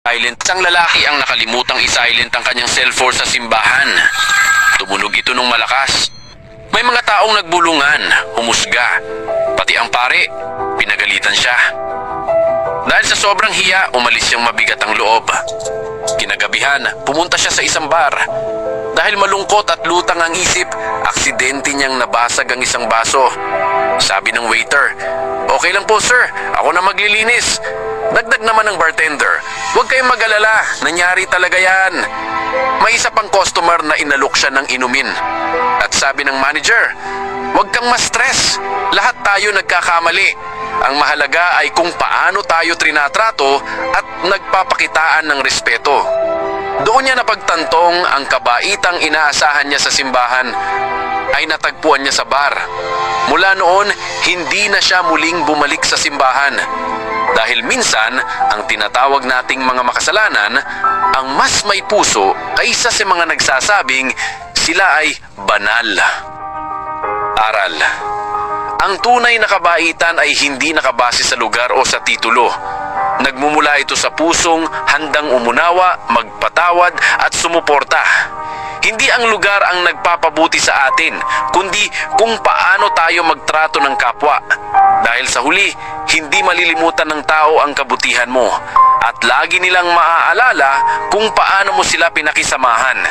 Silent. Isang lalaki ang nakalimutang i-silent ang kanyang cellphone sa simbahan. Tumunog ito ng malakas. May mga taong nagbulungan, humusga. Pati ang pare, pinagalitan siya. Dahil sa sobrang hiya, umalis siyang mabigat ang loob. Kinagabihan, pumunta siya sa isang bar. Dahil malungkot at lutang ang isip, aksidente niyang nabasag ang isang baso. Sabi ng waiter, "Okay lang po sir, ako na maglilinis." Dagdag naman ng bartender, "Huwag kayong mag-alala, nangyari talaga yan." May isa pang customer na inalok siya ng inumin. At sabi ng manager, "Huwag kang ma-stress, lahat tayo nagkakamali. Ang mahalaga ay kung paano tayo trinatrato at nagpapakitaan ng respeto." Doon niya napagtantong ang kabaitang inaasahan niya sa simbahan ay natagpuan niya sa bar. Mula noon, hindi na siya muling bumalik sa simbahan. Dahil minsan, ang tinatawag nating mga makasalanan, ang mas may puso kaysa sa mga nagsasabing sila ay banal. Aral. Ang tunay na kabaitan ay hindi nakabase sa lugar o sa titulo. Nagmumula ito sa pusong handang umunawa, magpatawad at sumuporta. Hindi ang lugar ang nagpapabuti sa atin, kundi kung paano tayo magtrato ng kapwa. Dahil sa huli, hindi malilimutan ng tao ang kabutihan mo at lagi nilang maaalala kung paano mo sila pinakisamahan.